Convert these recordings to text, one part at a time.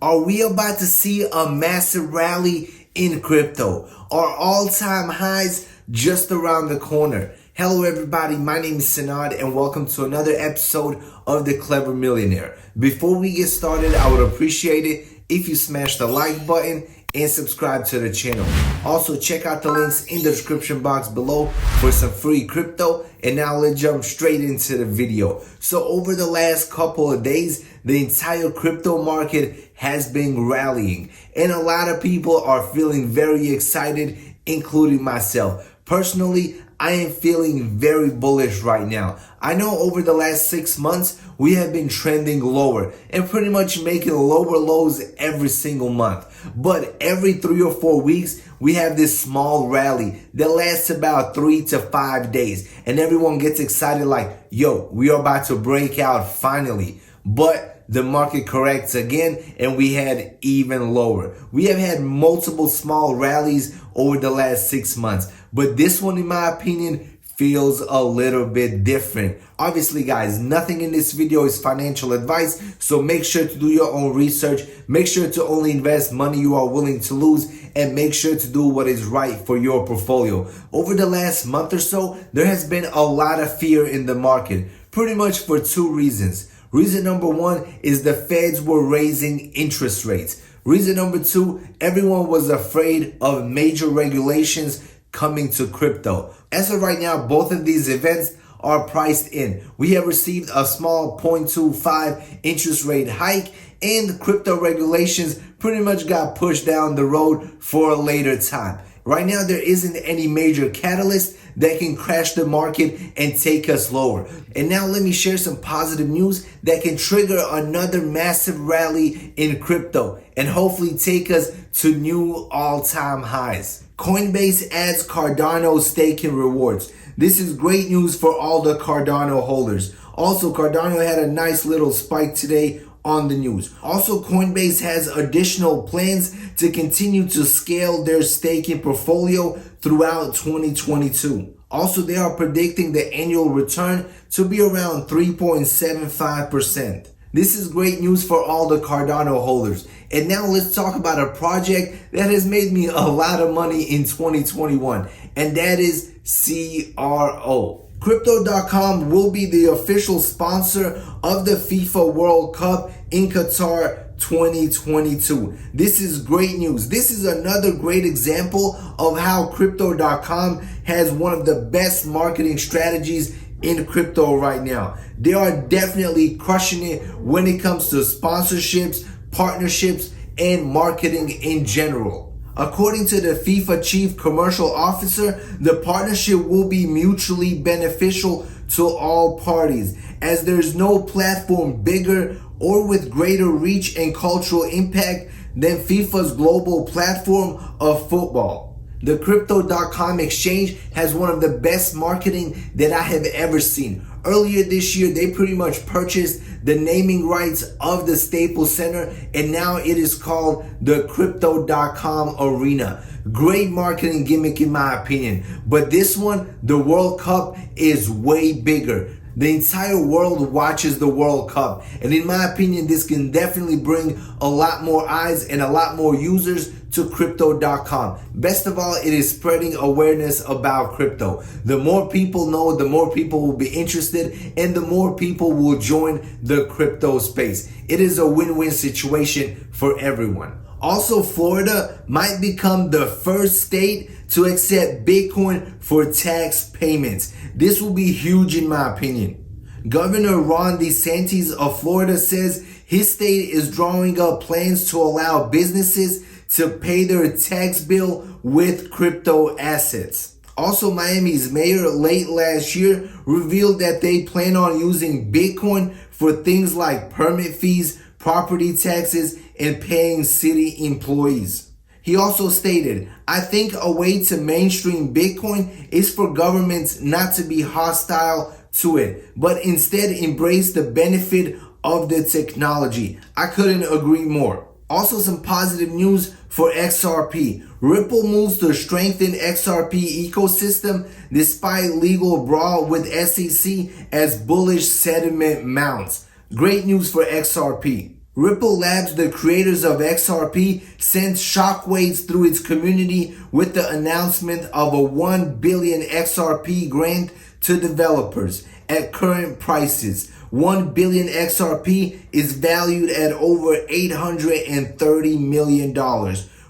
Are we about to see a massive rally in crypto? Are all-time highs just around the corner? Hello everybody, my name is Sanad and welcome to another episode of The Clever Millionaire. Before we get started, I would appreciate it if you smash the like button and subscribe to the channel. Also, check out the links in the description box below for some free crypto. And now let's jump straight into the video. So over the last couple of days, the entire crypto market has been rallying and a lot of people are feeling very excited, including myself. Personally, I am feeling very bullish right now. I know over the last 6 months, we have been trending lower and pretty much making lower lows every single month. But every 3 or 4 weeks, we have this small rally that lasts about 3 to 5 days. And everyone gets excited like, yo, we are about to break out finally. But the market corrects again and we had even lower. We have had multiple small rallies over the last 6 months. But this one, in my opinion, feels a little bit different. Obviously, guys, nothing in this video is financial advice, so make sure to do your own research. Make sure to only invest money you are willing to lose, and make sure to do what is right for your portfolio. Over the last month or so, there has been a lot of fear in the market, pretty much for 2 reasons. Reason number 1 is the Feds were raising interest rates. Reason number 2, everyone was afraid of major regulations coming to crypto. As of right now, both of these events are priced in. We have received a small 0.25 interest rate hike and crypto regulations pretty much got pushed down the road for a later time. Right now, there isn't any major catalyst that can crash the market and take us lower. And now let me share some positive news that can trigger another massive rally in crypto and hopefully take us to new all-time highs. Coinbase adds Cardano staking rewards. This is great news for all the Cardano holders. Also, Cardano had a nice little spike today on the news. Also, Coinbase has additional plans to continue to scale their staking portfolio throughout 2022. Also, they are predicting the annual return to be around 3.75%. This is great news for all the Cardano holders. And now let's talk about a project that has made me a lot of money in 2021, and that is CRO. Crypto.com will be the official sponsor of the FIFA World Cup in Qatar 2022. This is great news. This is another great example of how Crypto.com has one of the best marketing strategies in crypto right now. They are definitely crushing it when it comes to sponsorships, partnerships, and marketing in general. According to the FIFA Chief Commercial Officer, the partnership will be mutually beneficial to all parties, as there's no platform bigger or with greater reach and cultural impact than FIFA's global platform of football. The Crypto.com exchange has one of the best marketing that I have ever seen. Earlier this year, they pretty much purchased the naming rights of the Staples Center, and now it is called the Crypto.com Arena. Great marketing gimmick in my opinion. But this one, the World Cup, is way bigger. The entire world watches the World Cup. And in my opinion, this can definitely bring a lot more eyes and a lot more users to Crypto.com. Best of all, it is spreading awareness about crypto. The more people know, the more people will be interested and the more people will join the crypto space. It is a win-win situation for everyone. Also, Florida might become the first state to accept Bitcoin for tax payments. This will be huge in my opinion. Governor Ron DeSantis of Florida says his state is drawing up plans to allow businesses to pay their tax bill with crypto assets. Also, Miami's mayor late last year revealed that they plan on using Bitcoin for things like permit fees, property taxes, and paying city employees. He also stated, I think a way to mainstream Bitcoin is for governments not to be hostile to it, but instead embrace the benefit of the technology. I couldn't agree more. Also, some positive news for XRP. Ripple moves to strengthen XRP ecosystem despite legal brawl with SEC as bullish sentiment mounts. Great news for XRP. Ripple Labs, the creators of XRP, sent shockwaves through its community with the announcement of a 1 billion XRP grant to developers at current prices. 1 billion XRP is valued at over $830 million,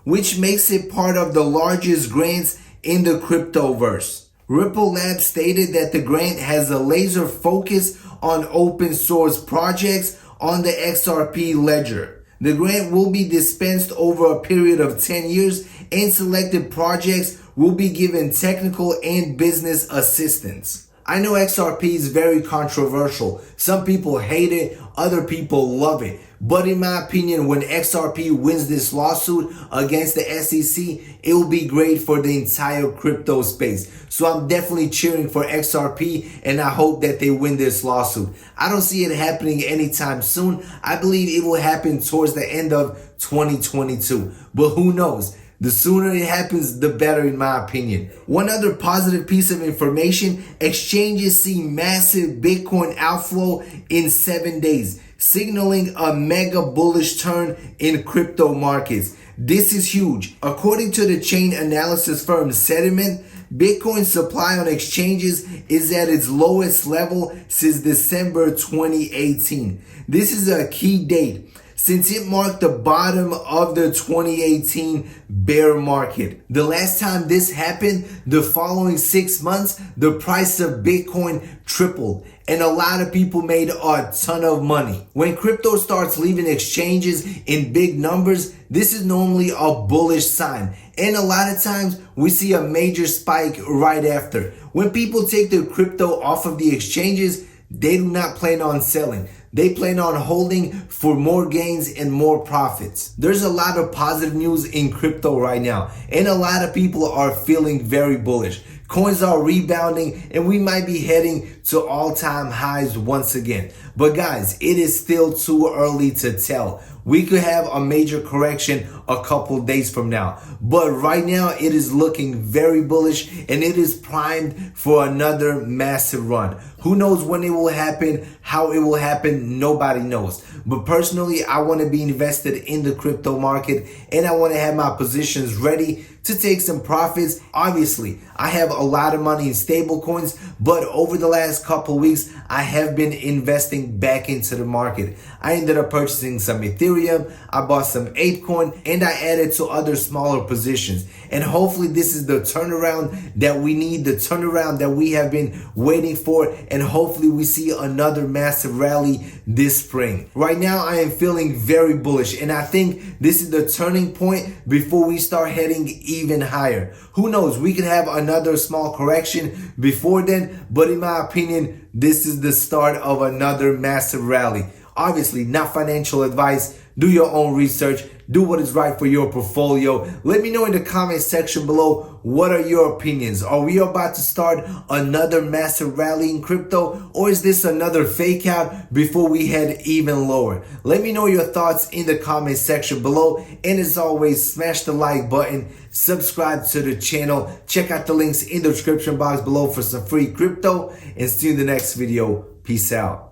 which makes it part of the largest grants in the cryptoverse. Ripple Labs stated that the grant has a laser focus on open source projects on the XRP ledger. The grant will be dispensed over a period of 10 years, and selected projects will be given technical and business assistance. I know XRP is very controversial. Some people hate it, other people love it. But in my opinion, when XRP wins this lawsuit against the SEC, it will be great for the entire crypto space. So I'm definitely cheering for XRP, and I hope that they win this lawsuit. I don't see it happening anytime soon. I believe it will happen towards the end of 2022. But who knows? The sooner it happens, the better in my opinion. One other positive piece of information, exchanges see massive Bitcoin outflow in 7 days, signaling a mega bullish turn in crypto markets. This is huge. According to the chain analysis firm Sediment, Bitcoin supply on exchanges is at its lowest level since December 2018. This is a key date, since it marked the bottom of the 2018 bear market. The last time this happened, the following 6 months, the price of Bitcoin tripled, and a lot of people made a ton of money. When crypto starts leaving exchanges in big numbers, this is normally a bullish sign. And a lot of times we see a major spike right after. When people take their crypto off of the exchanges, they do not plan on selling. They plan on holding for more gains and more profits. There's a lot of positive news in crypto right now, and a lot of people are feeling very bullish. Coins are rebounding, and we might be heading to all-time highs once again. But guys, it is still too early to tell. We could have a major correction a couple days from now. But right now, it is looking very bullish, and it is primed for another massive run. Who knows when it will happen, how it will happen, nobody knows. But personally, I want to be invested in the crypto market, and I want to have my positions ready to take some profits. Obviously, I have a lot of money in stable coins, but over the last couple weeks, I have been investing back into the market. I ended up purchasing some Ethereum, I bought some ApeCoin, and I added to other smaller positions. And hopefully this is the turnaround that we need, the turnaround that we have been waiting for, and hopefully we see another massive rally this spring. Right now, I am feeling very bullish, and I think this is the turning point before we start heading even higher. Who knows? We could have another small correction before then, but in my opinion, this is the start of another massive rally. Obviously, not financial advice. Do your own research. Do what is right for your portfolio. Let me know in the comment section below, what are your opinions? Are we about to start another massive rally in crypto, or is this another fake out before we head even lower? Let me know your thoughts in the comment section below. And as always, smash the like button, subscribe to the channel, check out the links in the description box below for some free crypto, and see you in the next video. Peace out.